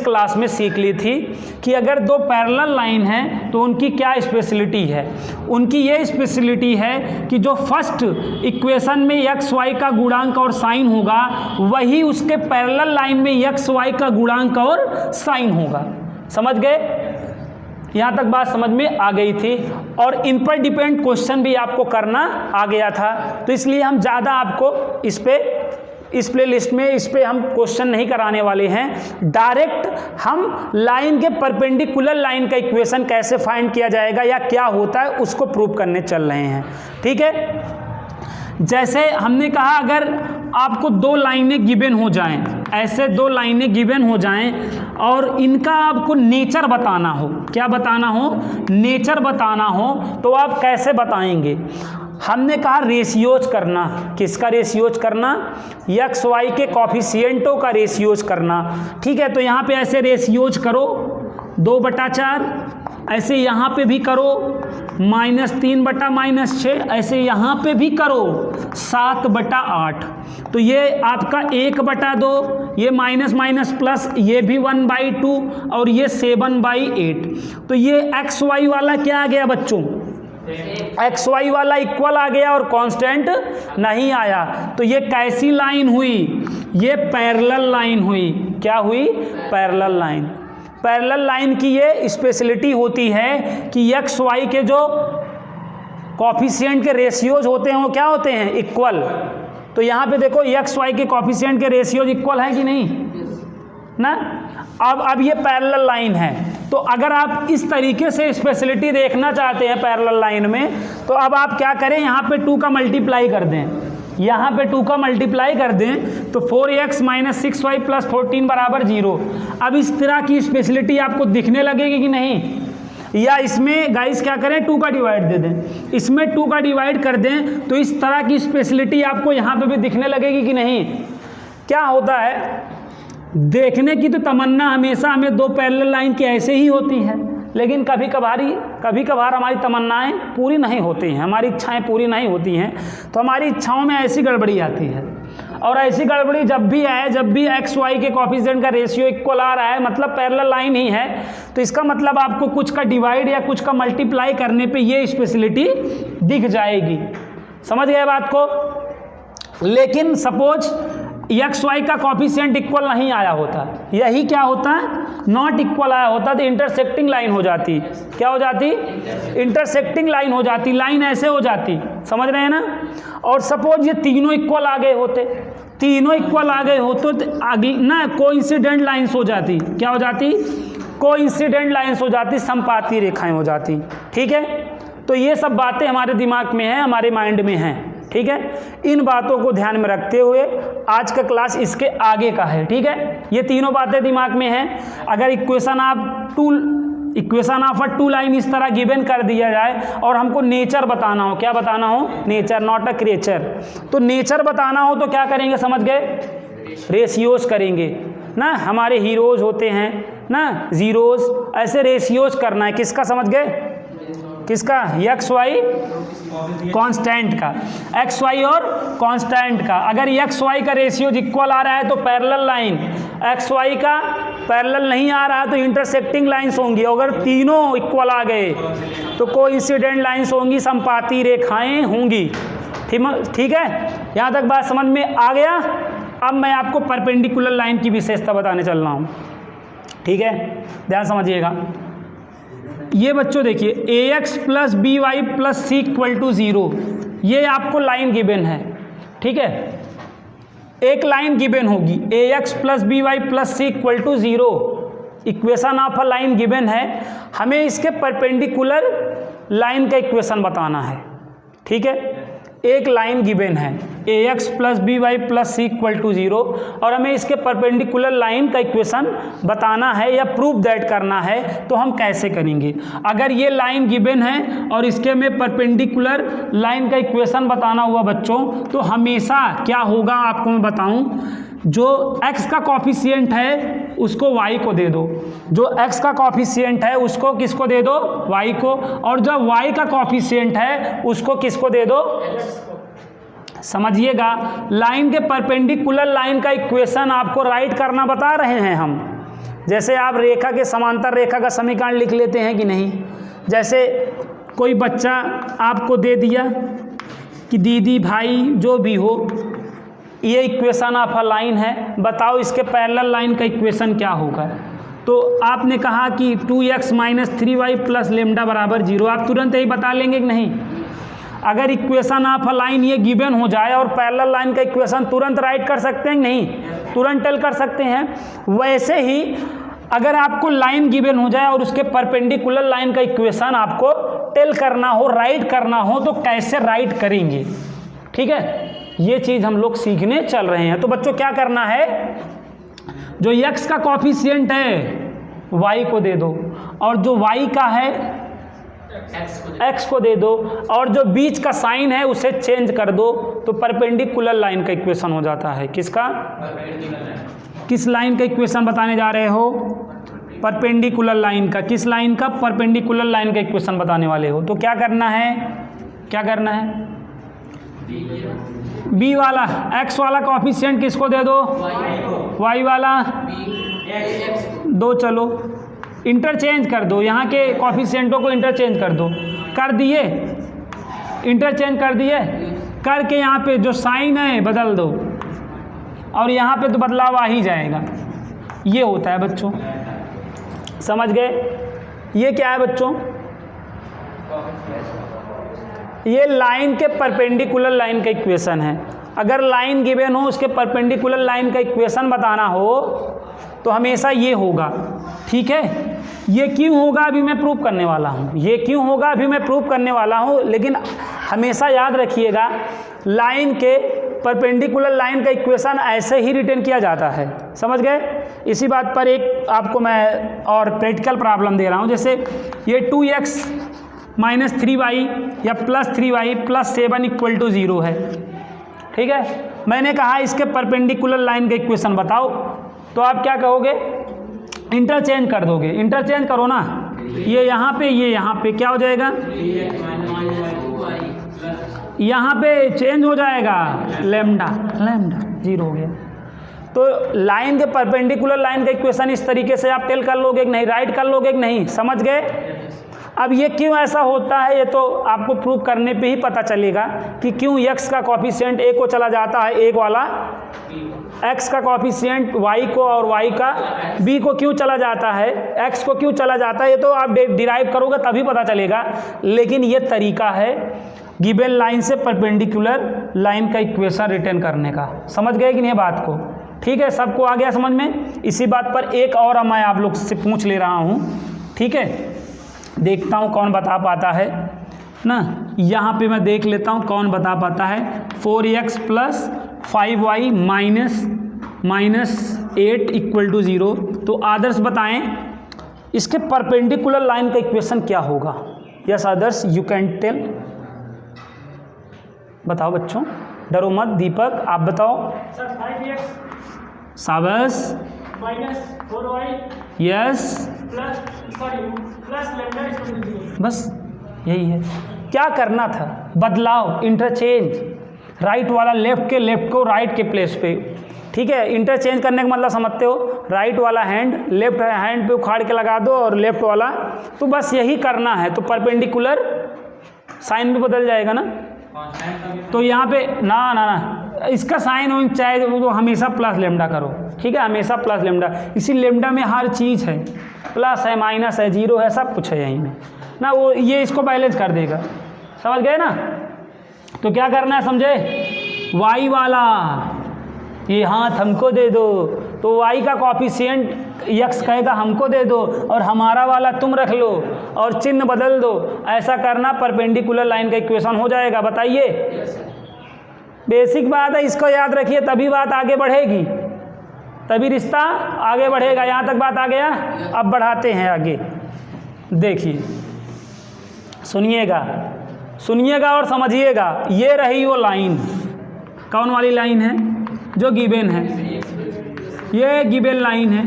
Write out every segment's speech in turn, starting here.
Class में सीख ली थी कि अगर दो पैरेलल लाइन हैं तो उनकी क्या स्पेशलिटी है। उनकी ये स्पेशलिटी है कि जो फर्स्ट इक्वेशन में एक्स वाई का गुणांक और साइन होगा वही उसके पैरेलल लाइन में एक्स वाई का गुणांक और साइन होगा। समझ गए? यहाँ तक बात समझ में आ गई थी और इन पर डिपेंड क्वेश्चन भी आपको करना आ गया था, तो इसलिए हम ज़्यादा आपको इस प्ले लिस्ट में इस पे हम क्वेश्चन नहीं कराने वाले हैं। डायरेक्ट हम लाइन के परपेंडिकुलर लाइन का इक्वेशन कैसे फाइंड किया जाएगा या क्या होता है उसको प्रूव करने चल रहे हैं। ठीक है, जैसे हमने कहा अगर आपको दो लाइनें गिवन हो जाएं, ऐसे दो लाइनें गिवन हो जाएं और इनका आपको नेचर बताना हो, क्या बताना हो, नेचर बताना हो, तो आप कैसे बताएंगे। हमने कहा रेशियोज करना। किसका रेशियोज करना? एक्स वाई के कॉफिशिएंटों का रेशियोज करना। ठीक है, तो यहाँ पे ऐसे रेशियोज करो 2/4, ऐसे यहाँ पे भी करो -3/-6, ऐसे यहाँ पे भी करो 7/8। तो ये आपका 1/2, ये माइनस माइनस प्लस, ये भी 1/2 और ये 7/8। तो ये एक्स वाई वाला क्या आ गया बच्चों? एक्स वाई वाला इक्वल आ गया और कांस्टेंट नहीं आया। तो ये कैसी लाइन हुई? ये पैरेलल लाइन हुई। क्या हुई? Parallel line. पैरेलल लाइन की ये स्पेशलिटी होती है कि एक्स वाई के जो कॉफिशिएंट के रेशियोज होते हैं वो क्या होते हैं? इक्वल। तो यहाँ पे देखो एक्स वाई के कॉफिशिएंट के रेशियोज इक्वल है कि नहीं ना। अब ये पैरेलल लाइन है, तो अगर आप इस तरीके से स्पेशलिटी देखना चाहते हैं पैरेलल लाइन में, तो अब आप क्या करें, यहाँ पे 2 का मल्टीप्लाई कर दें, यहाँ पे 2 का मल्टीप्लाई कर दें तो 4x - 6y + 14 = 0। अब इस तरह की स्पेशलिटी आपको दिखने लगेगी कि नहीं? या इसमें गाइस क्या करें, 2 का डिवाइड दे दें, इसमें 2 का डिवाइड कर दें तो इस तरह की स्पेशलिटी आपको यहाँ पे भी दिखने लगेगी कि नहीं? क्या होता है, देखने की तो तमन्ना हमेशा हमें दो पैरेलल लाइन की ऐसे ही होती है, लेकिन कभी कभार हमारी तमन्नाएं पूरी नहीं होती हैं, हमारी इच्छाएं पूरी नहीं होती हैं, तो हमारी इच्छाओं में ऐसी गड़बड़ी आती है। और ऐसी गड़बड़ी जब भी आए, जब भी एक्स वाई के कॉफिशिएंट का रेशियो इक्वल आ रहा है, मतलब पैरेलल लाइन ही है, तो इसका मतलब आपको कुछ का डिवाइड या कुछ का मल्टीप्लाई करने पे ये स्पेशलिटी दिख जाएगी। समझ गए बात को? लेकिन सपोज एक्स वाई का कॉफिशिएंट इक्वल नहीं आया होता, यही क्या होता है, नॉट इक्वल आया होता, तो इंटरसेक्टिंग लाइन हो जाती। क्या हो जाती? इंटरसेक्टिंग लाइन हो जाती, लाइन ऐसे हो जाती। समझ रहे हैं ना? और सपोज ये तीनों इक्वल आ गए होते, तीनों इक्वल आ गए होते तो अगली ना कोइंसिडेंट लाइन्स हो जाती। क्या हो जाती? कोइंसिडेंट लाइन्स हो जाती, संपाती रेखाएं हो जाती। ठीक है, तो ये सब बातें हमारे दिमाग में हैं, हमारे माइंड में हैं। ठीक है, इन बातों को ध्यान में रखते हुए आज का क्लास इसके आगे का है। ठीक है, ये तीनों बातें दिमाग में हैं। अगर equation of a two line इस तरह गिवन कर दिया जाए और हमको नेचर बताना हो, क्या बताना हो? Nature, not a creature. तो नेचर बताना हो तो क्या करेंगे, समझ गए? रेशियोज करेंगे ना। हमारे हीरोज होते हैं ना, जीरोज, ऐसे रेशियोज करना है। किसका? समझ गए? किसका? एक्स वाई कांस्टेंट का, एक्स वाई और कांस्टेंट का। अगर एक्स वाई का रेशियो इक्वल आ रहा है तो पैरेलल लाइन, एक्स वाई का पैरेलल नहीं आ रहा तो इंटरसेक्टिंग लाइंस होंगी। अगर तीनों इक्वल आ गए तो कोइंसिडेंट लाइंस होंगी, संपाती रेखाएं होंगी। ठीक है, यहाँ तक बात समझ में आ गया? अब मैं आपको परपेंडिकुलर लाइन की विशेषता बताने चल रहा हूँ। ठीक है, ध्यान समझिएगा। ये बच्चों देखिए, ax + by + c = 0, ये आपको लाइन गिवन है। ठीक है, एक लाइन गिवन होगी, ax + by + c = 0, equation of a line given है। हमें इसके परपेंडिकुलर लाइन का इक्वेशन बताना है। ठीक है, एक लाइन गिवन है ax + by + c = 0 और हमें इसके परपेंडिकुलर लाइन का इक्वेशन बताना है या प्रूफ दैट करना है, तो हम कैसे करेंगे? अगर ये लाइन गिवन है और इसके में परपेंडिकुलर लाइन का इक्वेशन बताना हुआ बच्चों, तो हमेशा क्या होगा आपको मैं बताऊं, जो x का कॉफिशिएंट है उसको y को दे दो, जो x का कॉफिशिएंट है उसको किसको दे दो? y को, और जो y का कॉफिशिएंट है उसको किसको दे दो? समझिएगा, लाइन के परपेंडिकुलर लाइन का इक्वेशन आपको राइट करना बता रहे हैं हम। जैसे आप रेखा के समांतर रेखा का समीकरण लिख लेते हैं कि नहीं। जैसे कोई बच्चा आपको दे दिया कि दीदी भाई जो भी हो, ये इक्वेशन ऑफ अ लाइन है, बताओ इसके पैरेलल लाइन का इक्वेशन क्या होगा। तो आपने कहा कि 2x - 3y + लेम्डा बराबर 0, आप तुरंत यही बता लेंगे कि नहीं। अगर इक्वेशन ऑफ अ लाइन ये गिवन हो जाए और पैरेलल लाइन का इक्वेशन तुरंत राइट कर सकते हैं कि नहीं, तुरंत टेल कर सकते हैं। वैसे ही अगर आपको लाइन गिवन हो जाए और उसके परपेंडिकुलर लाइन का इक्वेशन आपको टेल करना हो, राइट करना हो, तो कैसे राइट करेंगे, ठीक है, ये चीज़ हम लोग सीखने चल रहे हैं। तो बच्चों क्या करना है, जो x का कॉफिशिएंट है y को दे दो, और जो y का है x को दे दो, और जो बीच का साइन है उसे चेंज कर दो, तो परपेंडिकुलर लाइन का इक्वेशन हो जाता है। किसका, किस लाइन का इक्वेशन बताने जा रहे हो, परपेंडिकुलर लाइन का। किस लाइन का, परपेंडिकुलर लाइन का इक्वेशन बताने वाले हो। तो क्या करना है, क्या करना है, b वाला x वाला कॉफिशिएंट किसको दे दो, y वाला दो, चलो इंटरचेंज कर दो, यहाँ के कॉफिशिएंटों को इंटरचेंज कर दो। कर दिए, इंटरचेंज कर दिए, करके यहाँ पे जो साइन है बदल दो, और यहाँ पे तो बदलाव आ ही जाएगा। ये होता है बच्चों, समझ गए। ये क्या है बच्चों, ये लाइन के परपेंडिकुलर लाइन का इक्वेशन है। अगर लाइन गिवन हो, उसके परपेंडिकुलर लाइन का इक्वेशन बताना हो तो हमेशा ये होगा, ठीक है। ये क्यों होगा अभी मैं प्रूव करने वाला हूँ, ये क्यों होगा अभी मैं प्रूव करने वाला हूँ। लेकिन हमेशा याद रखिएगा, लाइन के परपेंडिकुलर लाइन का इक्वेशन ऐसे ही रिटर्न किया जाता है, समझ गए। इसी बात पर एक आपको मैं और प्रैक्टिकल प्रॉब्लम दे रहा हूँ। जैसे ये 2x - 3y या +3y + 7 = 0 है, ठीक है। मैंने कहा इसके परपेंडिकुलर लाइन का इक्वेशन बताओ, तो आप क्या कहोगे, इंटरचेंज कर दोगे। इंटरचेंज करो ना, ये यहाँ पे, ये यहाँ पे क्या हो जाएगा, यहाँ पे चेंज हो जाएगा, लेम्डा 0 हो गया। तो लाइन के परपेंडिकुलर लाइन का इक्वेशन इस तरीके से आप टेल कर लोगे कि नहीं, राइट कर लोगे कि नहीं, समझ गए। अब ये क्यों ऐसा होता है, ये तो आपको प्रूव करने पे ही पता चलेगा कि क्यों x का कॉफिशिएंट a को चला जाता है, एक वाला x का कॉफिशिएंट y को और y का b को क्यों चला जाता है, x को क्यों चला जाता है, ये तो आप डिराइव करोगे तभी पता चलेगा। लेकिन ये तरीका है गिवन लाइन से परपेंडिकुलर लाइन का इक्वेशन रिटर्न करने का, समझ गए कि नहीं बात को, ठीक है। सबको आ गया समझ में। इसी बात पर एक और मैं आप लोग से पूछ ले रहा हूँ, ठीक है, देखता हूँ कौन बता पाता है ना। यहाँ पे मैं देख लेता हूँ कौन बता पाता है। 4x + 5y - 8 = 0। तो आदर्श बताएं इसके परपेंडिकुलर लाइन का इक्वेशन क्या होगा। Yes Adarsh, you can tell, बताओ बच्चों, डरो मत। दीपक आप बताओ। सर 5x शाबाश, -4y यस, प्लस लेम्डा = 0। बस यही है। क्या करना था, बदलाव, इंटरचेंज, राइट वाला लेफ्ट के लेफ्ट को राइट के प्लेस पे, ठीक है। इंटरचेंज करने का मतलब समझते हो, राइट वाला हैंड लेफ्ट हैंड पे उखाड़ के लगा दो और लेफ्ट वाला, तो बस यही करना है। तो परपेंडिकुलर साइन भी बदल जाएगा ना, तो यहाँ पे ना इसका साइन हो चाहे वो हमेशा प्लस लेम्डा करो, ठीक है, हमेशा प्लस लेम्डा। इसी लेम्डा में हर चीज़ है, प्लस है, माइनस है, 0 है, सब कुछ है यहीं में ना। वो ये इसको बैलेंस कर देगा, समझ गए ना। तो क्या करना है समझे, y वाला ये हाथ हमको दे दो, तो y का कॉफिशिएंट x कहेगा हमको दे दो, और हमारा वाला तुम रख लो और चिन्ह बदल दो। ऐसा करना, परपेंडिकुलर लाइन का इक्वेशन हो जाएगा। बताइए, बेसिक बात है, इसको याद रखिए, तभी बात आगे बढ़ेगी, तभी रिश्ता आगे बढ़ेगा। यहाँ तक बात आ गया, अब बढ़ाते हैं आगे। देखिए, सुनिएगा और समझिएगा। ये रही वो लाइन, कौन वाली लाइन है, जो गिवन है, ये गिवन लाइन है,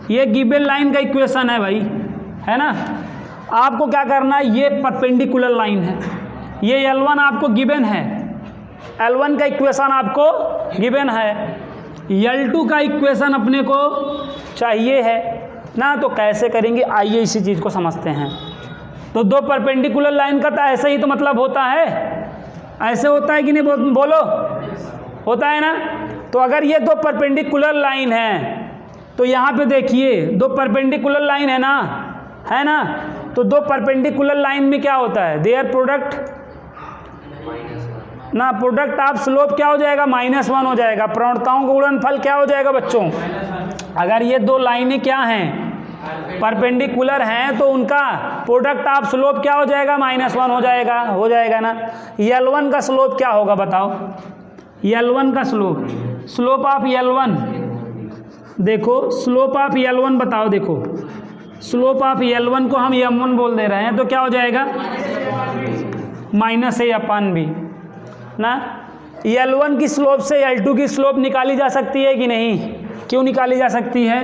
ये गिवन लाइन का इक्वेशन है भाई, है ना। आपको क्या करना है, ये परपेंडिकुलर लाइन है, ये L1 आपको गिवन है, L1 का इक्वेशन आपको गिवन है, L2 का इक्वेशन अपने को चाहिए है, ना। तो कैसे करेंगे, आइए इसी चीज़ को समझते हैं। तो दो परपेंडिकुलर लाइन का तो ऐसे ही तो मतलब होता है, ऐसे होता है कि नहीं, बोलो, होता है ना। तो अगर ये दो परपेंडिकुलर लाइन है तो यहाँ पे देखिए दो परपेंडिकुलर लाइन है ना, तो दो परपेंडिकुलर लाइन में क्या होता है, देयर प्रोडक्ट ना, प्रोडक्ट ऑफ स्लोप क्या हो जाएगा, -1 हो जाएगा। प्रवणताओं का गुणनफल क्या हो जाएगा बच्चों, अगर ये दो लाइनें क्या हैं, परपेंडिकुलर हैं, तो उनका प्रोडक्ट ऑफ स्लोप क्या हो जाएगा, -1 हो जाएगा ना। L1 का स्लोप क्या होगा बताओ, L1 का स्लोप ऑफ L1, देखो स्लोप ऑफ L1 बताओ, देखो स्लोप ऑफ L1 को हम M1 बोल दे रहे हैं, तो क्या हो जाएगा -a/b ना। L1 की स्लोप से L2 की स्लोप निकाली जा सकती है कि नहीं, क्यों निकाली जा सकती है,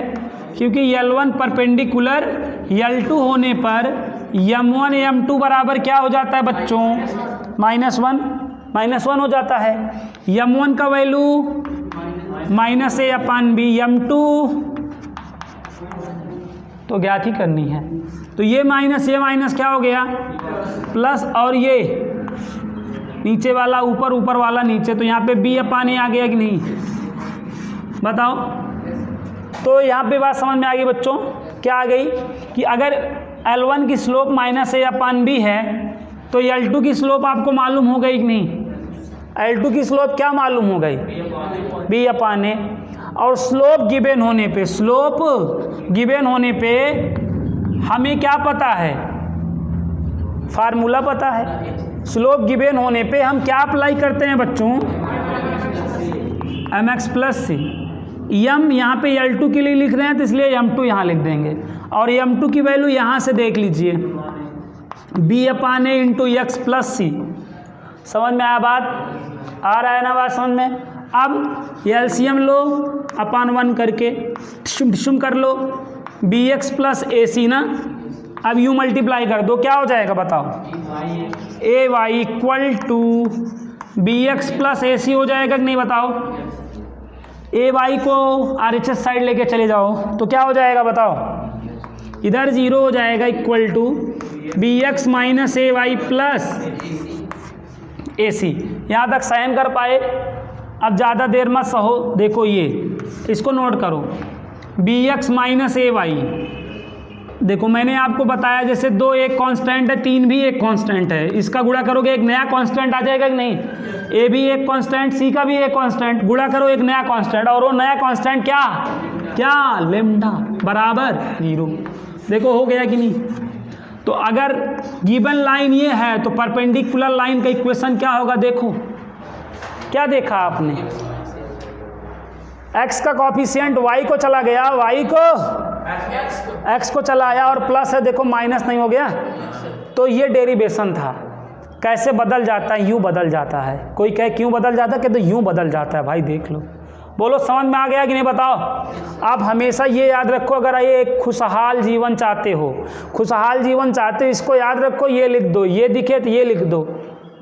क्योंकि L1 परपेंडिकुलर L2 होने पर M1 M2 बराबर क्या हो जाता है बच्चों, -1 हो जाता है। M1 का वैल्यू -a/b, M2 तो ज्ञात ही करनी है। तो ये माइनस ये माइनस क्या हो गया, प्लस, और ये नीचे वाला ऊपर वाला नीचे, तो यहाँ पे b/a आ गया कि नहीं, बताओ। तो यहाँ पे बात समझ में आ गई बच्चों, क्या आ गई कि अगर L1 की स्लोप -a/b है तो L2 की स्लोप आपको मालूम हो गई कि नहीं, L2 की स्लोप क्या मालूम हो गई, b/a। और स्लोप गिवन होने पे हमें क्या पता है, फार्मूला पता है। स्लोप गिवन होने पे हम क्या अप्लाई करते हैं बच्चों, mx + c। m यहाँ पे L2 के लिए लिख रहे हैं तो इसलिए M2 यहाँ लिख देंगे, और M2 की वैल्यू यहाँ से देख लीजिए, b/a × x + c। समझ में आया बात, आ रहा है ना बात समझ में। अब एलसीएम लो अपान 1 करके शुम कर लो, bx + ac ना। अब यू मल्टीप्लाई कर दो, क्या हो जाएगा बताओ, ay = bx + ac हो जाएगा कि नहीं बताओ। ay को RHS साइड लेके चले जाओ तो क्या हो जाएगा बताओ, इधर 0 हो जाएगा, = bx - ay + ac। यहाँ तक साइन कर पाए। अब ज़्यादा देर मत सहो, देखो ये इसको नोट करो, bx - ay। देखो मैंने आपको बताया जैसे 2 एक कांस्टेंट है, 3 भी एक कांस्टेंट है, इसका गुणा करोगे एक नया कांस्टेंट आ जाएगा कि नहीं। ए भी एक कांस्टेंट, सी का भी एक कांस्टेंट, गुणा करो एक नया कांस्टेंट, और वो नया कांस्टेंट क्या लैम्डा बराबर 0। देखो हो गया कि नहीं। तो अगर गिवन लाइन ये है तो परपेंडिकुलर लाइन का इक्वेशन क्या होगा, देखो क्या देखा आपने, x का कॉफिशिएंट y को चला गया, y को x को चला आया, और प्लस है देखो माइनस नहीं हो गया। तो ये डेरिवेशन था, कैसे बदल जाता है, यूँ बदल जाता है। कोई कहे क्यों बदल जाता है, कहते यूँ बदल जाता है। भाई देख लो, बोलो समझ में आ गया कि नहीं बताओ। आप हमेशा ये याद रखो, अगर ये एक खुशहाल जीवन चाहते हो, इसको याद रखो, ये लिख दो, ये दिखे तो ये लिख दो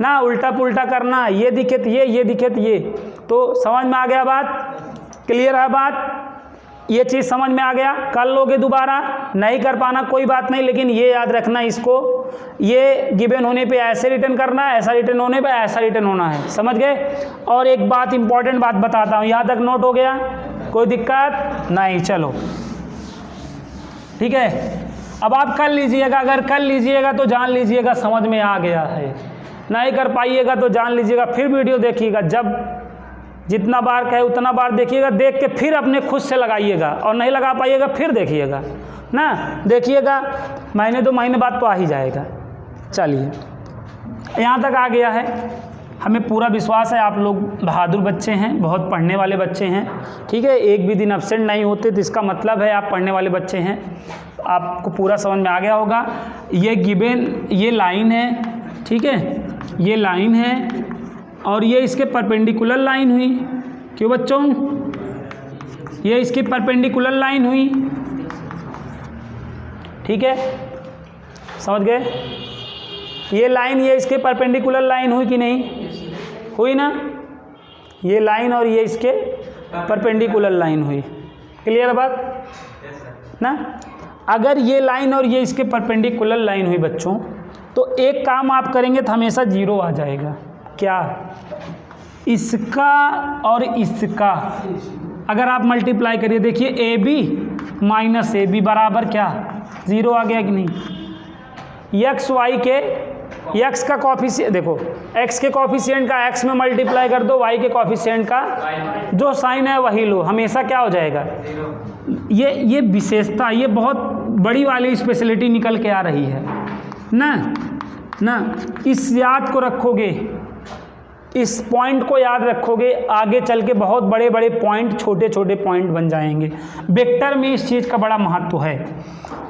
ना, उल्टा पुल्टा करना, ये दिखे तो ये दिखे तो ये। तो समझ में आ गया बात, क्लियर है बात, ये चीज़ समझ में आ गया। कर लोगे दोबारा, नहीं कर पाना कोई बात नहीं, लेकिन ये याद रखना इसको, ये गिवन होने पे ऐसे रिटर्न करना है, ऐसा रिटर्न होने पे ऐसा रिटर्न होना है, समझ गए। और एक बात इंपॉर्टेंट बात बताता हूँ, यहाँ तक नोट हो गया, कोई दिक्कत नहीं, चलो ठीक है। अब आप कर लीजिएगा, अगर कर लीजिएगा तो जान लीजिएगा समझ में आ गया है, नहीं कर पाइएगा तो जान लीजिएगा, फिर वीडियो देखिएगा, जब जितना बार कहे उतना बार देखिएगा, देख के फिर अपने खुद से लगाइएगा, और नहीं लगा पाइएगा फिर देखिएगा ना, देखिएगा महीने 2 महीने बाद तो आ ही जाएगा। चलिए यहाँ तक आ गया है, हमें पूरा विश्वास है आप लोग बहादुर बच्चे हैं, बहुत पढ़ने वाले बच्चे हैं, ठीक है। एक भी दिन एब्सेंट नहीं होते तो इसका मतलब है आप पढ़ने वाले बच्चे हैं, आपको पूरा समझ में आ गया होगा। ये गिवन, ये लाइन है, ठीक है, ये लाइन है, और ये इसके परपेंडिकुलर लाइन हुई, क्यों बच्चों, ये इसकी परपेंडिकुलर लाइन हुई, ठीक है, समझ गए। ये लाइन, ये इसके परपेंडिकुलर लाइन हुई कि नहीं हुई ना, ये लाइन और ये इसके परपेंडिकुलर लाइन हुई, क्लियर बात ना। अगर ये लाइन और ये इसके परपेंडिकुलर लाइन हुई बच्चों, तो एक काम आप करेंगे तो हमेशा 0 आ जाएगा। क्या? इसका और इसका अगर आप मल्टीप्लाई करिए, देखिए A B minus A B बराबर क्या 0 आ गया कि नहीं। एक्स वाई के एक्स का कॉफिशिएंट देखो, एक्स के कॉफिशिएंट का एक्स में मल्टीप्लाई कर दो, वाई के कॉफिशिएंट का जो साइन है वही लो, हमेशा क्या हो जाएगा। ये विशेषता, ये बहुत बड़ी वाली स्पेशलिटी निकल के आ रही है ना। इस याद को रखोगे, इस पॉइंट को याद रखोगे, आगे चल के बहुत बड़े बड़े पॉइंट छोटे छोटे पॉइंट बन जाएंगे। वेक्टर में इस चीज़ का बड़ा महत्व है।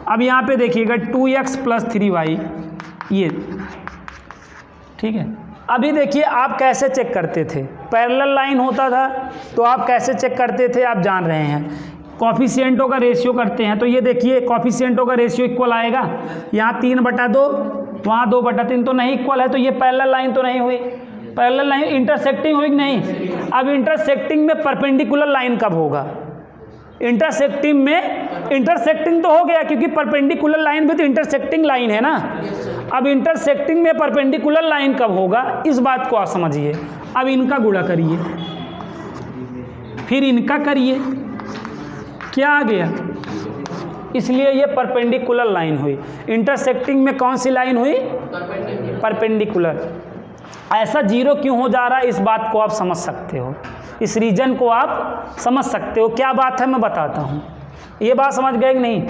अब यहाँ पे देखिएगा 2x + 3y, ये ठीक है। अभी देखिए आप कैसे चेक करते थे, पैरेलल लाइन होता था तो आप कैसे चेक करते थे आप जान रहे हैं। कॉफिशिएंटों का रेशियो करते हैं, तो ये देखिए कॉफिशिएंटों का रेशियो इक्वल आएगा। यहाँ 3/2, वहाँ 2/3 तो नहीं इक्वल है, तो ये पैरेलल लाइन तो नहीं हुई। पैरेलल लाइन इंटरसेक्टिंग हुई कि नहीं। अब इंटरसेक्टिंग में परपेंडिकुलर लाइन कब होगा। इंटरसेक्टिंग तो हो गया क्योंकि परपेंडिकुलर लाइन भी तो इंटरसेक्टिंग लाइन है ना। अब इंटरसेक्टिंग में परपेंडिकुलर लाइन कब होगा, इस बात को आप समझिए। अब इनका गुणा करिए, फिर इनका करिए, क्या आ गया। इसलिए ये परपेंडिकुलर लाइन हुई। इंटरसेक्टिंग में कौन सी लाइन हुई, परपेंडिकुलर। ऐसा 0 क्यों हो जा रहा है, इस बात को आप समझ सकते हो, इस रीजन को आप समझ सकते हो। क्या बात है मैं बताता हूँ, ये बात समझ गए कि नहीं।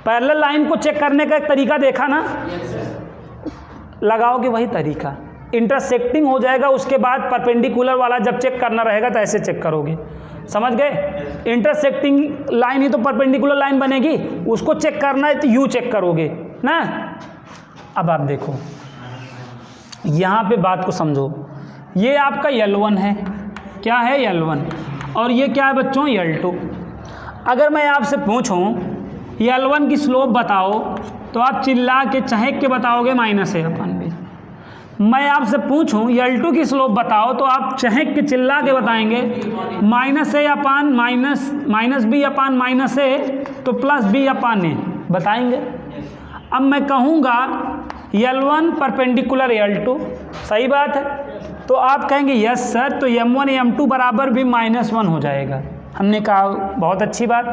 पैरेलल लाइन को चेक करने का एक तरीका देखा ना, लगाओगे वही तरीका। इंटरसेक्टिंग हो जाएगा, उसके बाद परपेंडिकुलर वाला जब चेक करना रहेगा तो ऐसे चेक करोगे, समझ गए। इंटरसेक्टिंग लाइन ही तो परपेंडिकुलर लाइन बनेगी, उसको चेक करना है तो यू चेक करोगे ना। अब आप देखो यहाँ पे बात को समझो, ये आपका L1 है, क्या है L1, और ये क्या है बच्चों L2। अगर मैं आपसे पूछूं L1 की स्लोप बताओ तो आप चिल्ला के चहक के बताओगे -a/b। मैं आपसे पूछूं L2 की स्लोप बताओ तो आप चहक के चिल्ला के बताएंगे -a/-b/-a तो +b/a बताएंगे। अब मैं कहूँगा L1 परपेंडिकुलर L2, सही बात है, तो आप कहेंगे यस सर, तो M1 M2 बराबर भी -1 हो जाएगा। हमने कहा बहुत अच्छी बात।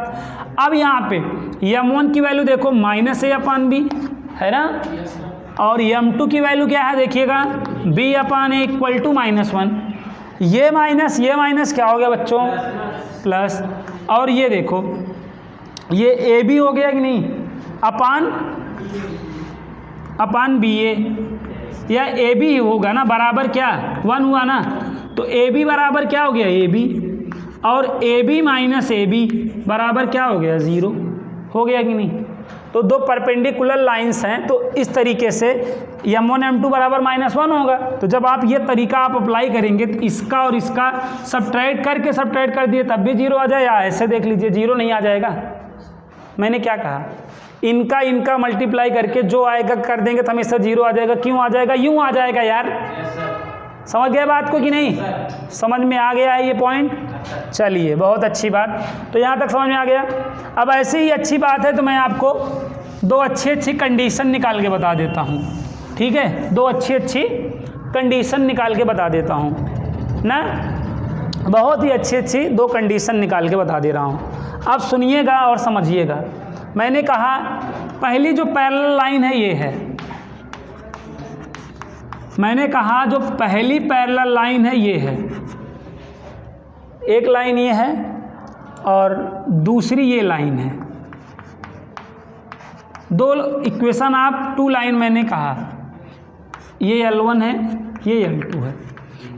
अब यहाँ पे M1 की वैल्यू देखो -a/b है ना, और M2 की वैल्यू क्या है देखिएगा b/a = -1। ये माइनस क्या हो गया बच्चों, प्लस। और ये देखो ये AB हो गया कि नहीं, अपान BA, या AB ही होगा ना, बराबर क्या 1 हुआ ना, तो AB बराबर क्या हो गया AB, और AB - AB बराबर क्या हो गया 0 हो गया कि नहीं। तो दो परपेंडिकुलर लाइंस हैं, तो इस तरीके से M1 M2 बराबर -1 होगा। तो जब आप ये तरीका आप अप्लाई करेंगे तो इसका और इसका सब्ट्रैक्ट कर दिए तब भी 0 आ जाए, या ऐसे देख लीजिए 0 नहीं आ जाएगा। मैंने क्या कहा, इनका मल्टीप्लाई करके जो आएगा कर देंगे तो हमेशा 0 आ जाएगा। क्यों आ जाएगा, यूँ आ जाएगा यार। समझ गए बात को कि नहीं, समझ में आ गया है ये पॉइंट। चलिए बहुत अच्छी बात, तो यहाँ तक समझ में आ गया। अब ऐसी ही अच्छी बात है तो मैं आपको 2 अच्छी कंडीशन निकाल के बता देता हूँ, ठीक है। 2 अच्छी कंडीशन निकाल के बता देता हूँ ना, बहुत ही अच्छी 2 कंडीशन निकाल के बता दे रहा हूँ। आप सुनिएगा और समझिएगा। मैंने कहा पहली जो पैरेलल लाइन है ये है, मैंने कहा जो पहली पैरेलल लाइन है ये है, एक लाइन ये है और दूसरी ये लाइन है। 2 इक्वेशन आप 2 लाइन मैंने कहा, ये L1 है ये L2 है।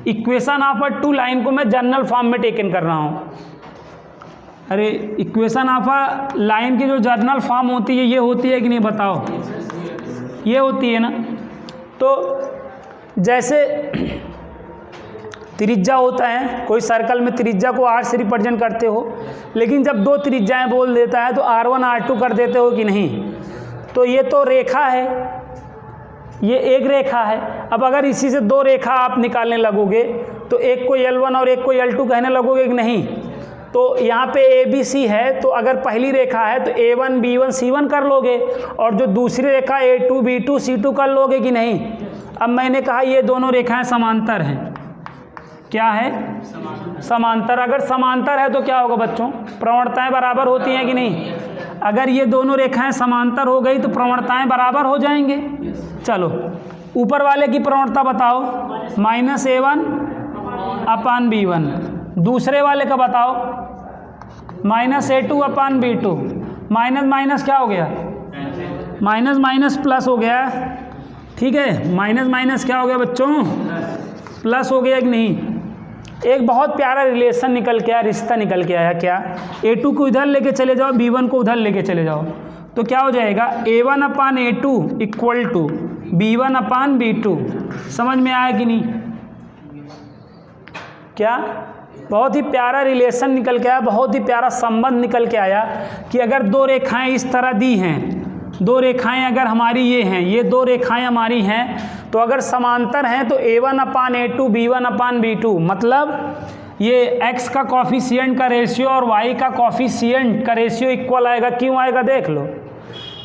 इक्वेशन ऑफ 2 लाइन को मैं जनरल फॉर्म में टेकन कर रहा हूँ। अरे इक्वेशन ऑफ लाइन की जो जर्नल फॉर्म होती है ये होती है कि नहीं बताओ, ये होती है ना। तो जैसे त्रिज्या होता है, कोई सर्कल में त्रिज्या को R से रिप्रेजेंट करते हो, लेकिन जब 2 त्रिज्याएं बोल देता है तो R1 R2 कर देते हो कि नहीं। तो ये तो रेखा है, ये एक रेखा है। अब अगर इसी से 2 रेखा आप निकालने लगोगे तो एक को L1 और एक को L2 कहने लगोगे कि नहीं। तो यहाँ पे ABC है, तो अगर पहली रेखा है तो A1 B1 C1 कर लोगे, और जो दूसरी रेखा A2 B2 C2 कर लोगे कि नहीं। अब मैंने कहा ये दोनों रेखाएं समांतर हैं। क्या है? समांतर। अगर समांतर है तो क्या होगा बच्चों? प्रवणताएं बराबर होती हैं कि नहीं? अगर ये दोनों रेखाएं समांतर हो गई तो प्रवणताएं बराबर हो जाएंगे। चलो ऊपर वाले की प्रवणता बताओ, -A1 अपान B1। दूसरे वाले का बताओ, -A2 अपान B2। माइनस माइनस क्या हो गया? माइनस माइनस प्लस हो गया। ठीक है, माइनस माइनस क्या हो गया बच्चों? प्लस हो गया कि नहीं? एक बहुत प्यारा रिलेशन निकल के आया, रिश्ता निकल के आया। क्या? A2 को इधर लेके चले जाओ, B1 को उधर लेके चले जाओ, तो क्या हो जाएगा? A1 upon A2 equal to B1 upon B2। समझ में आया कि नहीं? क्या? बहुत ही प्यारा रिलेशन निकल के आया, बहुत ही प्यारा संबंध निकल के आया कि अगर दो रेखाएं इस तरह दी हैं, दो रेखाएं अगर हमारी ये हैं, ये दो रेखाएं हमारी हैं, तो अगर समांतर हैं तो A1 अपान A2 B1 अपान B2, मतलब ये x का कॉफिशिएंट का रेशियो और y का कॉफिशिएंट का रेशियो इक्वल आएगा। क्यों आएगा देख लो,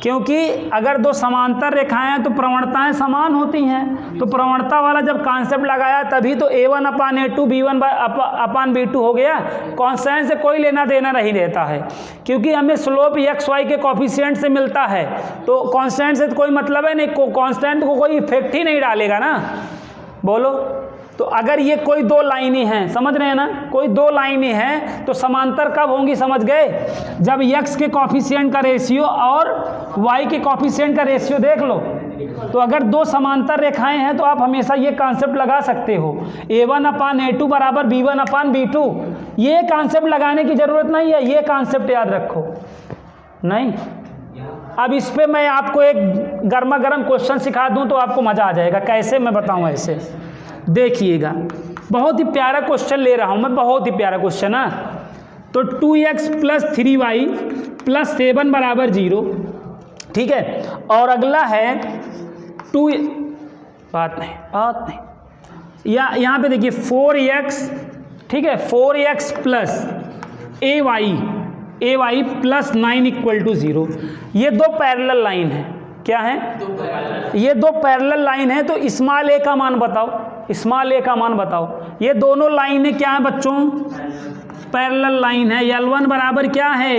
क्योंकि अगर दो समांतर रेखाएं हैं तो प्रवणताएं समान होती हैं। तो प्रवणता वाला जब कॉन्सेप्ट लगाया तभी तो A1 अपान A2 B1 अपान B2 हो गया। कांस्टेंट से कोई लेना देना नहीं रहता है, क्योंकि हमें स्लोप एक्स वाई के कॉफिशिएंट से मिलता है, तो कांस्टेंट से तो कोई मतलब है नहीं, कांस्टेंट को कोई इफेक्ट ही नहीं डालेगा ना। बोलो, तो अगर ये कोई दो लाइनें हैं, समझ रहे हैं ना, कोई दो लाइनें हैं तो समांतर कब होंगी? समझ गए? जब x के कॉफिशिएंट का रेशियो और y के कॉफिशिएंट का रेशियो देख लो। तो अगर दो समांतर रेखाएं हैं तो आप हमेशा ये कॉन्सेप्ट लगा सकते हो, A1 अपान A2 बराबर B1 अपान B2। ये कॉन्सेप्ट लगाने की ज़रूरत नहीं है, ये कॉन्सेप्ट याद रखो। नहीं, अब इस पे मैं आपको एक गर्मा गर्म क्वेश्चन सिखा दूं तो आपको मज़ा आ जाएगा। कैसे मैं बताऊं? ऐसे देखिएगा, बहुत ही प्यारा क्वेश्चन ले रहा हूं मैं, बहुत ही प्यारा क्वेश्चन है। तो 2x प्लस 3y प्लस 7 बराबर 0। ठीक है, और अगला है 2, बात नहीं, यहाँ पे देखिए 4x, ठीक है, 4x plus ay plus 9 equal to 0। ये दो पैरेलल लाइन है। क्या है? ये दो पैरेलल लाइन है, तो स्मॉल a का मान बताओ, स्मॉल a का मान बताओ। ये दोनों लाइनें क्या है बच्चों? पैरेलल लाइन है। L1 बराबर क्या है?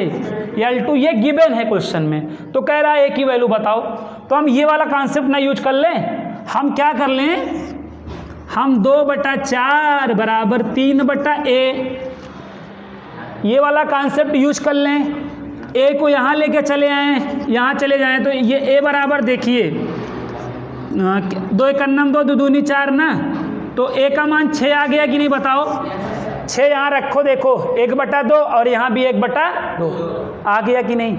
L2। ये गिवन है क्वेश्चन में, तो कह रहा है a की वैल्यू बताओ। तो हम ये वाला कॉन्सेप्ट ना यूज कर लें, हम क्या कर लें, हम 2/4 बराबर 3/a, ये वाला कॉन्सेप्ट यूज कर लें। a को यहाँ लेके चले आए, यहाँ चले जाएं, तो ये a बराबर देखिए 2 1 2 2 दूनी 4 ना, तो a का मान 6 आ गया कि नहीं बताओ? 6 यहाँ रखो, देखो 1/2 और यहाँ भी 1/2 आ गया कि नहीं?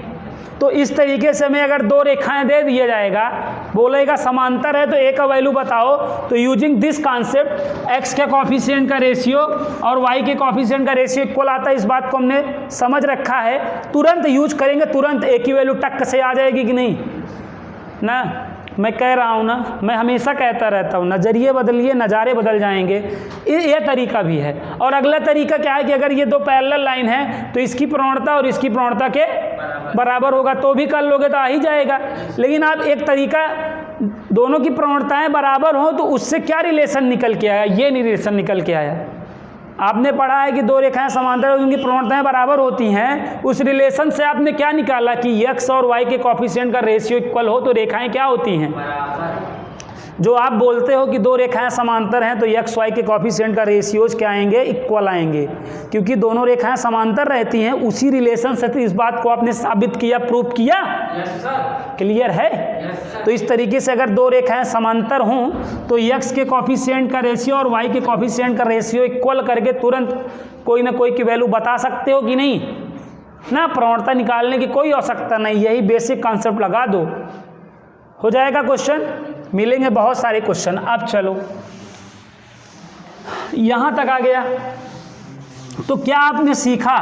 तो इस तरीके से हमें अगर दो रेखाएं दे दिया जाएगा, बोलेगा समांतर है तो a का वैल्यू बताओ, तो यूजिंग दिस कॉन्सेप्ट x के कॉफिशिएंट का रेशियो और y के कॉफिशिएंट का रेशियो इक्वल आता है, इस बात को हमने समझ रखा है। तुरंत यूज करेंगे, तुरंत a की वैल्यू टक से आ जाएगी कि नहीं ना। मैं कह रहा हूँ ना, मैं हमेशा कहता रहता हूँ, नज़रिए बदलिए नज़ारे बदल जाएंगे। ये तरीका भी है। और अगला तरीका क्या है कि अगर ये दो पैरेलल लाइन है तो इसकी प्रवणता और इसकी प्रवणता के बराबर होगा, तो भी कर लोगे तो आ ही जाएगा। लेकिन आप एक तरीका, दोनों की प्रवणताएं बराबर हो तो उससे क्या रिलेशन निकल के आया? ये नहीं रिलेशन निकल के आया। आपने पढ़ा है कि दो रेखाएं समांतर और उनकी प्रवणताएं बराबर होती हैं, उस रिलेशन से आपने क्या निकाला कि x और y के कॉफिशिएंट का रेशियो इक्वल हो तो रेखाएं क्या होती हैं? जो आप बोलते हो कि दो रेखाएं समांतर हैं तो x y के कॉफिशिएंट का रेशियोज क्या आएंगे? इक्वल आएंगे, क्योंकि दोनों रेखाएं समांतर रहती हैं। उसी रिलेशन से तो इस बात को आपने साबित किया, प्रूव किया। क्लियर है? तो इस तरीके से अगर दो रेखाएं समांतर हों तो x के कॉफिशिएंट का रेशियो और y के कॉफिशिएंट का रेशियो इक्वल करके तुरंत कोई ना कोई की वैल्यू बता सकते हो कि नहीं ना। प्रवणता निकालने की कोई आवश्यकता नहीं, यही बेसिक कॉन्सेप्ट लगा दो, हो जाएगा क्वेश्चन। मिलेंगे बहुत सारे क्वेश्चन। अब चलो यहाँ तक आ गया, तो क्या आपने सीखा?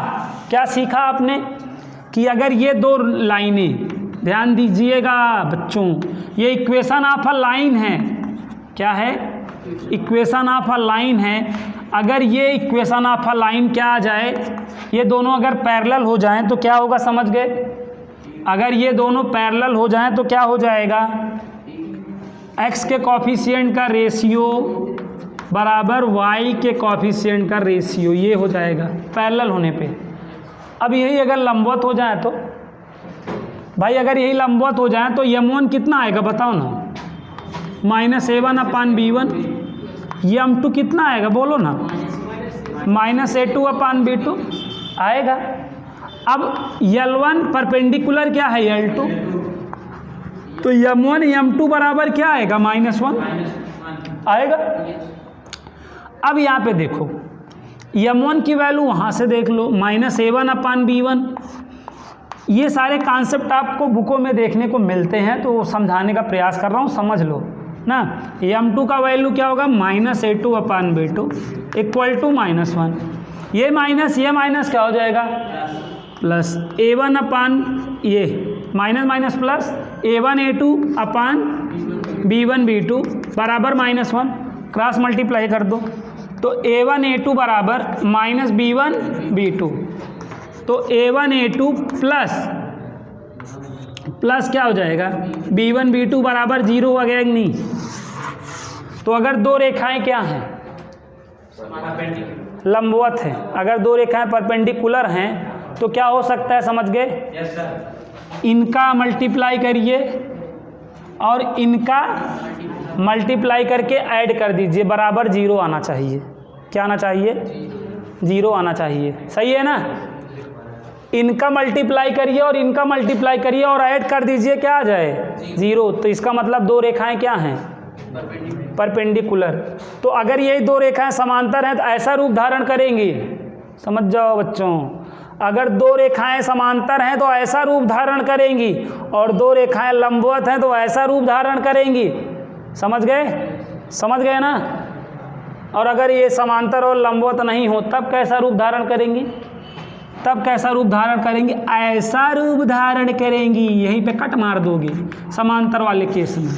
क्या सीखा आपने कि अगर ये दो लाइनें, ध्यान दीजिएगा बच्चों, ये इक्वेशन ऑफ अ लाइन है। क्या है? इक्वेशन ऑफ अ लाइन है। अगर ये इक्वेशन ऑफ अ लाइन क्या आ जाए, ये दोनों अगर पैरेलल हो जाएं तो क्या होगा, समझ गए? अगर ये दोनों पैरेलल हो जाएं तो क्या हो जाएगा, x के कॉफिशिएंट का रेशियो बराबर y के कॉफिशिएंट का रेशियो, ये हो जाएगा पैरेलल होने पे। अब यही अगर लंबवत हो जाए तो भाई, अगर यही लंबवत हो जाए तो m1 कितना आएगा बताओ ना, -a1/b1, m2 कितना आएगा बोलो ना, -a2/b2 आएगा। अब L1 परपेंडिकुलर क्या है L2, तो m1 m2 बराबर क्या आएगा, -1 आएगा। अब यहाँ पे देखो m1 की वैल्यू वहाँ से देख लो, -a1/b1। ये सारे कॉन्सेप्ट आपको बुकों में देखने को मिलते हैं, तो समझाने का प्रयास कर रहा हूँ, समझ लो ना। m2 का वैल्यू क्या होगा, -a2/b2 इक्वल टू -1। ये माइनस क्या हो जाएगा, प्लस a1 अपान ये माइनस प्लस a1a2/b1b2 बराबर -1, क्रॉस मल्टीप्लाई कर दो तो a1a2 बराबर -b1b2, तो a1a2 प्लस क्या हो जाएगा, b1b2 बराबर 0 हो गया कि नहीं। तो अगर दो रेखाएं क्या हैं, लंबवत हैं, अगर दो रेखाएं परपेंडिकुलर हैं तो क्या हो सकता है, समझ गए? Yes sir. इनका मल्टीप्लाई करिए और इनका मल्टीप्लाई करके ऐड कर दीजिए, बराबर 0 आना चाहिए। क्या आना चाहिए, 0 आना चाहिए, सही है ना। इनका मल्टीप्लाई करिए और इनका मल्टीप्लाई करिए और ऐड कर दीजिए, क्या आ जाए, 0। तो इसका मतलब दो रेखाएं क्या हैं, परपेंडिकुलर। तो अगर यही दो रेखाएं समांतर हैं तो ऐसा रूप धारण करेंगी, समझ जाओ बच्चों, अगर दो रेखाएं समांतर हैं तो ऐसा रूप धारण करेंगी, और दो रेखाएं लंबवत हैं तो ऐसा रूप धारण करेंगी। समझ गए ना। और अगर ये समांतर और लंबवत नहीं हो तब कैसा रूप धारण करेंगी, ऐसा रूप धारण करेंगी। यहीं पे कट मार दोगे समांतर वाले केस में।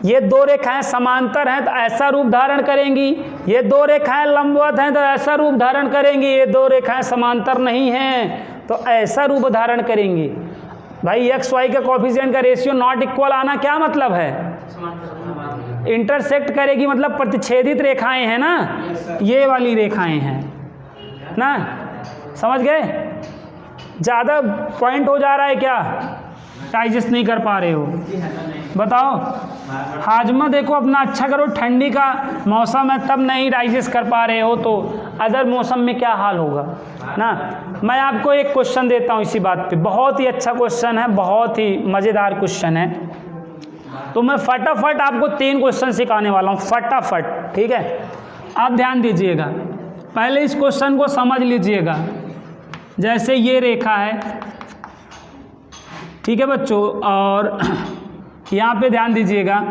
ये दो रेखाएं समांतर हैं तो ऐसा रूप धारण करेंगी, ये दो रेखाएं लंबवत हैं तो ऐसा रूप धारण करेंगी, ये दो रेखाएं समांतर नहीं हैं तो ऐसा रूप धारण करेंगी। भाई एक्स वाई का कॉफिशिएंट का रेशियो नॉट इक्वल आना क्या मतलब है, इंटरसेक्ट करेगी, मतलब प्रतिच्छेदित रेखाएं हैं ना, ये वाली रेखाएं हैं ना, समझ गए। ज़्यादा पॉइंट हो जा रहा है क्या, डाइजेस्ट नहीं कर पा रहे हो, बताओ। हाजमा देखो अपना अच्छा करो, ठंडी का मौसम है तब नहीं डाइजेस्ट कर पा रहे हो तो अदर मौसम में क्या हाल होगा ना। मैं आपको एक क्वेश्चन देता हूँ इसी बात पे, बहुत ही अच्छा क्वेश्चन है, बहुत ही मज़ेदार क्वेश्चन है। तो मैं फटाफट आपको 3 क्वेश्चन सिखाने वाला हूँ, फटाफट, ठीक है। आप ध्यान दीजिएगा, पहले इस क्वेश्चन को समझ लीजिएगा। जैसे ये रेखा है, ठीक है बच्चों, और यहाँ पे ध्यान दीजिएगा,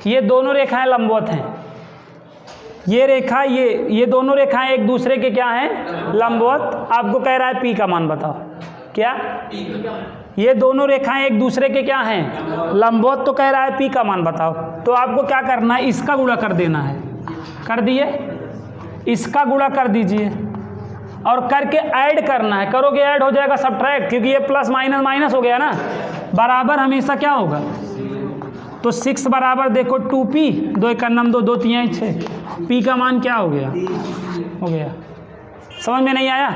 ये दोनों रेखाएं लंबवत हैं, ये रेखा ये दोनों रेखाएं एक दूसरे के क्या हैं, लंबवत। आपको कह रहा है पी का मान बताओ, क्या ये दोनों रेखाएं एक दूसरे के क्या हैं, लंबवत, तो कह रहा है पी का मान बताओ। तो आपको क्या करना है, इसका गुणा कर देना है, कर दिए, इसका गुणा कर दीजिए और करके ऐड करना है, करोगे ऐड हो जाएगा सब्ट्रैक्ट, क्योंकि ये प्लस माइनस माइनस हो गया ना, बराबर हमेशा क्या होगा। तो 6 बराबर देखो 2p, 2 1 2 2 3 6, पी का मान क्या हो गया, समझ में नहीं आया।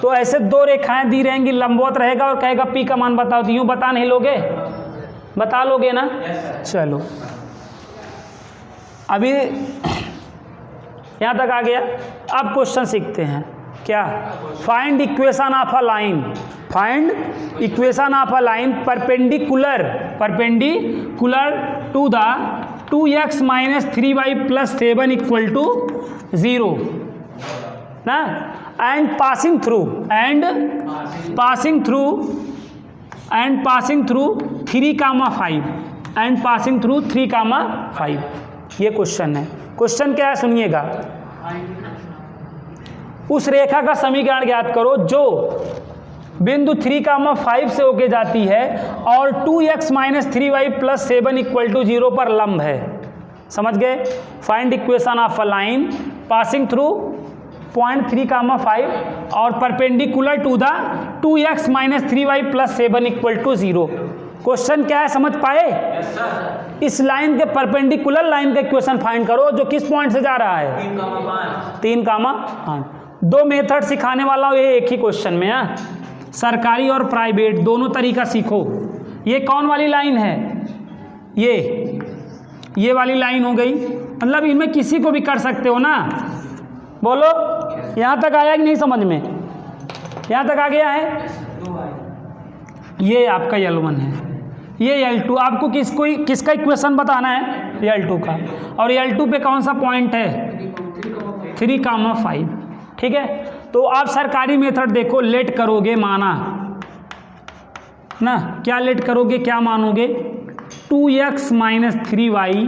तो ऐसे दो रेखाएं दी रहेंगी, लंबवत रहेगा और कहेगा पी का मान बताओ, तो यूँ बता नहीं लोगे, बता लोगे ना। चलो अभी यहाँ तक आ गया। अब क्वेश्चन सीखते हैं, क्या, find equation of a line, find equation of a line perpendicular to the 2x - 3y + 7 = 0 ना, एंड पासिंग थ्रू 3,5 ये क्वेश्चन है। क्वेश्चन क्या है सुनिएगा, उस रेखा का समीकरण ज्ञात करो जो बिंदु 3,5 से होके जाती है और 2x minus 3y plus 7 equal to 0 पर लंब है। समझ गए? Find equation of a line passing through point 3,5 और perpendicular to the 2x minus 3y plus 7 equal to 0। Question क्या है, समझ पाए? इस लाइन के परपेंडिकुलर लाइन का इक्वेशन फाइंड करो जो किस पॉइंट से जा रहा है? 3,5। दो मेथड सिखाने वाला हूँ, ये एक ही क्वेश्चन में है। सरकारी और प्राइवेट दोनों तरीका सीखो। ये कौन वाली लाइन है? ये वाली लाइन हो गई। मतलब इनमें किसी को भी कर सकते हो ना। बोलो, यहाँ तक आया कि नहीं समझ में? यहाँ तक आ गया है? ये आपका L1 है, ये L2। आपको किसका इक्वेशन बताना है? L2 का। और L2 पे कौन सा पॉइंट है? 3,5। ठीक है, तो आप सरकारी मेथड देखो, लेट करोगे माना ना, क्या लेट करोगे, क्या मानोगे? 2x minus 3y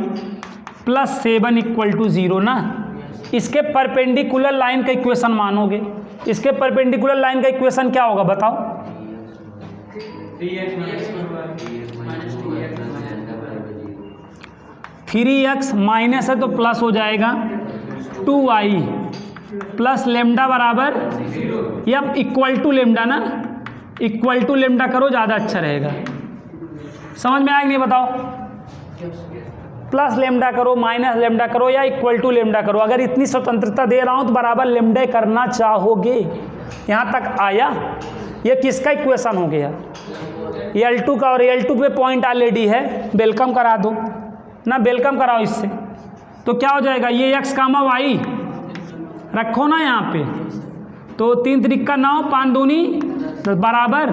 plus 7 equal to 0 ना। इसके परपेंडिकुलर लाइन का इक्वेशन मानोगे। इसके परपेंडिकुलर लाइन का इक्वेशन क्या होगा बताओ? 3x माइनस है तो प्लस हो जाएगा 2y प्लस लेमडा बराबर या इक्वल टू लेमडा ना। इक्वल टू लेमडा करो, ज़्यादा अच्छा रहेगा। समझ में आया कि नहीं बताओ? प्लस लेमडा करो, माइनस लेमडा करो या इक्वल टू लेमडा करो। अगर इतनी स्वतंत्रता दे रहा हूँ तो बराबर लेमडा करना चाहोगे। यहाँ तक आया? ये किसका इक्वेशन हो गया? L2 का। और L2 पे पॉइंट ऑलरेडी है, वेलकम करा दो ना, वेलकम कराओ इससे। तो क्या हो जाएगा? ये x कामा y रखो ना यहाँ पे, तो 3 त्रिका 9, 5 दूनी बराबर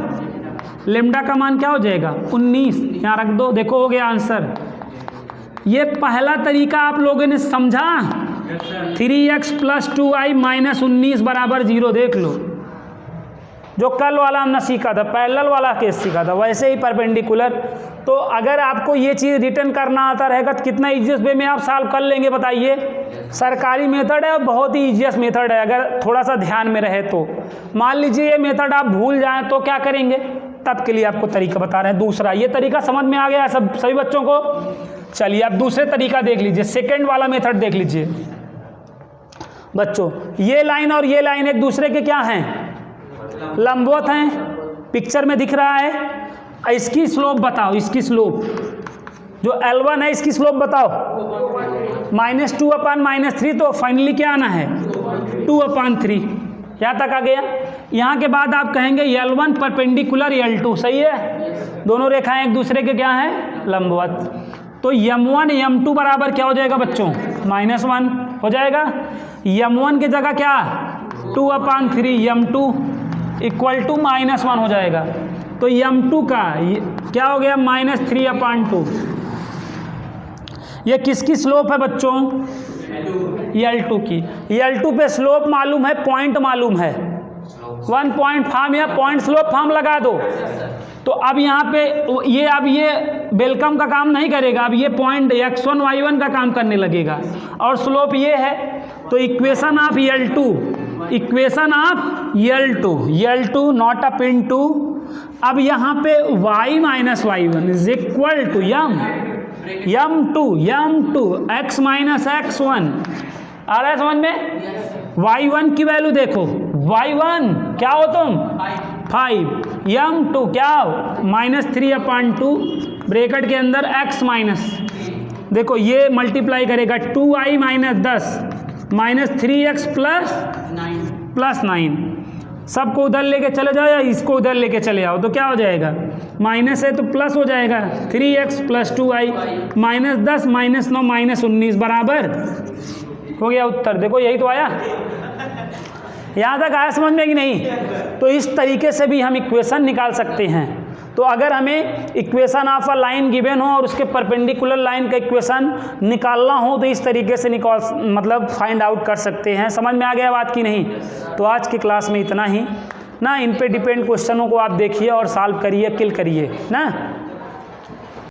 लेमडा का मान क्या हो जाएगा? 19। यहाँ रख दो, देखो हो गया आंसर। ये पहला तरीका आप लोगों ने समझा। 3x प्लस 2y माइनस 19 बराबर 0। देख लो, जो कल वाला हमने सीखा था, पैरेलल वाला केस सीखा था, वैसे ही परपेंडिकुलर। तो अगर आपको ये चीज़ रिटर्न करना आता रहेगा तो कितना ईजिएस्ट वे में आप सॉल्व कर लेंगे बताइए? सरकारी मेथड है और बहुत ही ईजिएस्ट मेथड है अगर थोड़ा सा ध्यान में रहे तो। मान लीजिए ये मेथड आप भूल जाएं तो क्या करेंगे? तब के लिए आपको तरीका बता रहे हैं दूसरा। ये तरीका समझ में आ गया सभी बच्चों को? चलिए आप दूसरे तरीका देख लीजिए, सेकेंड वाला मेथड देख लीजिए बच्चों। ये लाइन और ये लाइन एक दूसरे के क्या हैं? लंबवत हैं, पिक्चर में दिख रहा है। इसकी स्लोप बताओ, इसकी स्लोप जो L1 है इसकी स्लोप बताओ। -2/-3, तो फाइनली क्या आना है? 2/3। यहाँ तक आ गया। यहाँ के बाद आप कहेंगे L1 परपेंडिकुलर L2, सही है? दोनों रेखाएं एक दूसरे के क्या हैं? लंबवत। तो M1 M2 बराबर क्या हो जाएगा बच्चों? -1 हो जाएगा। M1 की जगह क्या? 2/3, M2 इक्वल टू -1 हो जाएगा। तो M2 का क्या हो गया? -3/2। ये किसकी स्लोप है बच्चों? L2 की। L2 पे स्लोप मालूम है, पॉइंट मालूम है। 1 पॉइंट फॉर्म या पॉइंट स्लोप फॉर्म लगा दो। तो अब यहाँ पे ये वेलकम का काम नहीं करेगा, अब ये पॉइंट x1 y1 का काम करने लगेगा और स्लोप ये है। तो equation of L2 not up in two. अब यहाँ पे y minus y1 is equal to M2 x minus x1। आ रहा है समझ में? y1 की वैल्यू देखो, y1 क्या हो तुम? 5। M2 क्या हो? -3/2 ब्रैकेट के अंदर x माइनस, देखो ये मल्टीप्लाई करेगा 2y माइनस 10 -3x प्लस 9। सबको उधर लेके चले जाओ या इसको उधर लेके चले आओ, तो क्या हो जाएगा? माइनस है तो प्लस हो जाएगा। 3x प्लस 2y -10 -9 -19 बराबर हो गया उत्तर। देखो यही तो आया। यहाँ तक आया समझ में कि नहीं? तो इस तरीके से भी हम इक्वेशन निकाल सकते हैं। तो अगर हमें equation of a line given हो और उसके परपेंडिकुलर लाइन का इक्वेशन निकालना हो तो इस तरीके से मतलब फाइंड आउट कर सकते हैं। समझ में आ गया बात की नहीं? तो आज की क्लास में इतना ही ना। इन पे डिपेंड क्वेश्चनों को आप देखिए और सॉल्व करिए, किल करिए ना।